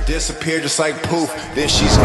Disappear just like poof. Then she's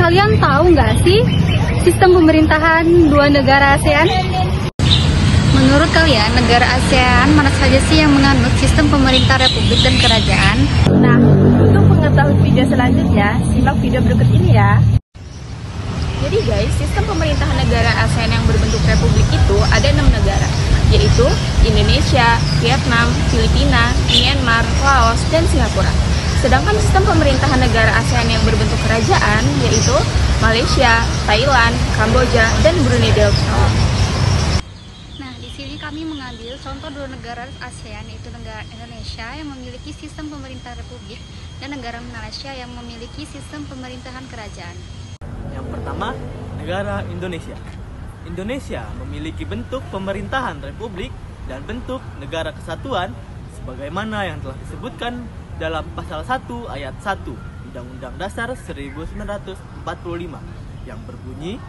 Kalian tahu nggak sih sistem pemerintahan dua negara ASEAN? Menurut kalian, negara ASEAN mana saja sih yang menganut sistem pemerintah republik dan kerajaan? Nah, untuk mengetahui video selanjutnya, simak video berikut ini ya. Jadi guys, sistem pemerintahan negara ASEAN yang berbentuk republik itu ada 6 negara, yaitu Indonesia, Vietnam, Filipina, Myanmar, Laos, dan Singapura. Sedangkan sistem pemerintahan negara ASEAN yang berbentuk kerajaan yaitu Malaysia, Thailand, Kamboja, dan Brunei Darussalam. Nah, di sini kami mengambil contoh dua negara ASEAN, yaitu negara Indonesia yang memiliki sistem pemerintah republik dan negara Malaysia yang memiliki sistem pemerintahan kerajaan. Yang pertama, negara Indonesia. Indonesia memiliki bentuk pemerintahan republik dan bentuk negara kesatuan sebagaimana yang telah disebutkan dalam pasal 1 ayat 1 Undang-Undang Dasar 1945 yang berbunyi,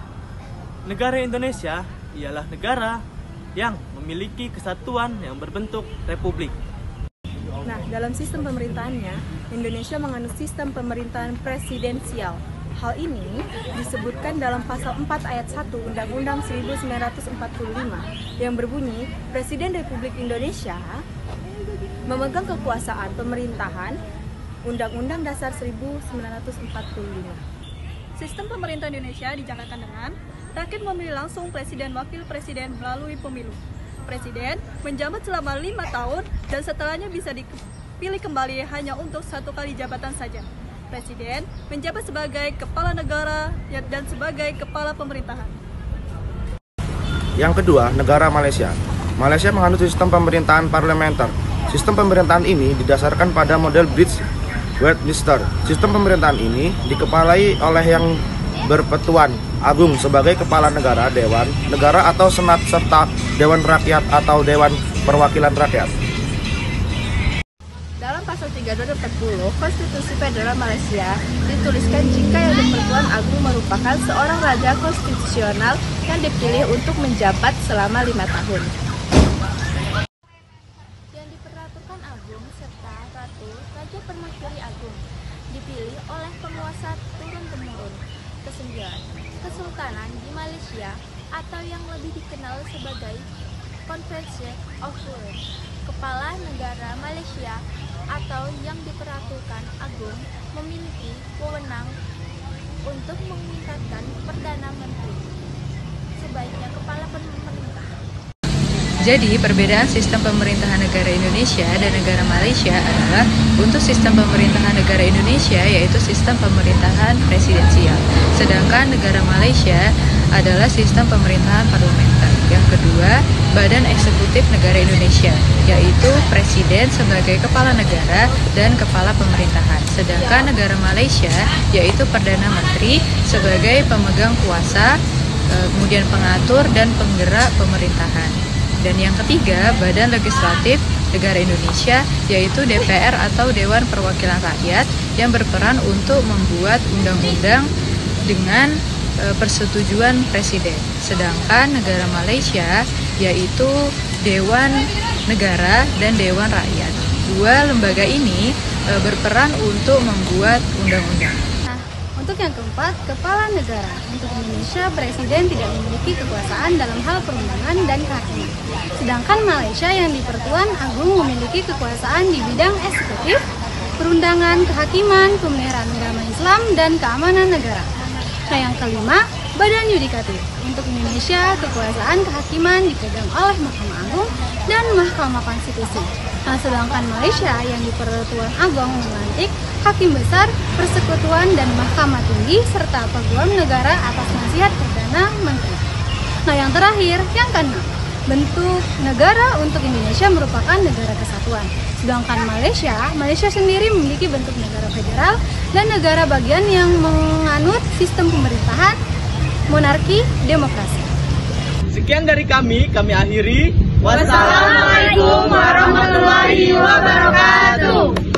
negara Indonesia ialah negara yang memiliki kesatuan yang berbentuk republik. Nah, dalam sistem pemerintahannya, Indonesia menganut sistem pemerintahan presidensial. Hal ini disebutkan dalam pasal 4 ayat 1 Undang-Undang 1945 yang berbunyi, Presiden Republik Indonesia memegang kekuasaan pemerintahan Undang-Undang Dasar 1945. Sistem pemerintah Indonesia dijalankan dengan rakyat memilih langsung presiden wakil presiden melalui pemilu. Presiden menjabat selama 5 tahun dan setelahnya bisa dipilih kembali hanya untuk 1 kali jabatan saja. Presiden menjabat sebagai kepala negara dan sebagai kepala pemerintahan. Yang kedua, negara Malaysia. Malaysia menganut sistem pemerintahan parlementer. Sistem pemerintahan ini didasarkan pada model British Westminster. Sistem pemerintahan ini dikepalai oleh yang berpetuan agung sebagai kepala negara, dewan negara atau senat, serta dewan rakyat atau dewan perwakilan rakyat. Dalam pasal 340 Konstitusi Federal Malaysia dituliskan jika yang berpetuan agung merupakan seorang raja konstitusional yang dipilih untuk menjabat selama 5 tahun. Agung serta Ratu Raja Permaisuri Agung dipilih oleh penguasa turun-temurun. Kesembilan, Kesultanan di Malaysia atau yang lebih dikenal sebagai Conference of Wales. Kepala negara Malaysia atau yang diperatukan agung memiliki wewenang untuk mengingatkan Perdana Menteri sebaiknya kepala pemerintah. Jadi, perbedaan sistem pemerintahan negara Indonesia dan negara Malaysia adalah untuk sistem pemerintahan negara Indonesia yaitu sistem pemerintahan presidensial, sedangkan negara Malaysia adalah sistem pemerintahan parlementer. Yang kedua, Badan Eksekutif Negara Indonesia, yaitu Presiden sebagai kepala negara dan kepala pemerintahan, sedangkan negara Malaysia yaitu Perdana Menteri sebagai pemegang kuasa, kemudian pengatur dan penggerak pemerintahan. Dan yang ketiga, Badan Legislatif Negara Indonesia, yaitu DPR atau Dewan Perwakilan Rakyat yang berperan untuk membuat undang-undang dengan persetujuan Presiden. Sedangkan negara Malaysia, yaitu Dewan Negara dan Dewan Rakyat. Dua lembaga ini berperan untuk membuat undang-undang. Untuk yang keempat, kepala negara. Untuk Indonesia, presiden tidak memiliki kekuasaan dalam hal perundangan dan kehakiman. Sedangkan Malaysia yang dipertuan agung memiliki kekuasaan di bidang eksekutif, perundangan, kehakiman, pemeliharaan agama Islam, dan keamanan negara. Nah, yang kelima, Badan Yudikatif. Untuk Indonesia, kekuasaan kehakiman dipegang oleh Mahkamah Agung dan Mahkamah Konstitusi. Nah, sedangkan Malaysia yang di Pertuan Agong melantik Hakim Besar, Persekutuan dan Mahkamah Tinggi serta Peguam Negara atas nasihat Perdana Menteri. Nah, yang terakhir, yang keenam, bentuk negara untuk Indonesia merupakan negara kesatuan. Sedangkan Malaysia sendiri memiliki bentuk negara federal dan negara bagian yang menganut sistem pemerintahan monarki demokrasi. Sekian dari kami akhiri. Wassalamualaikum warahmatullahi wabarakatuh.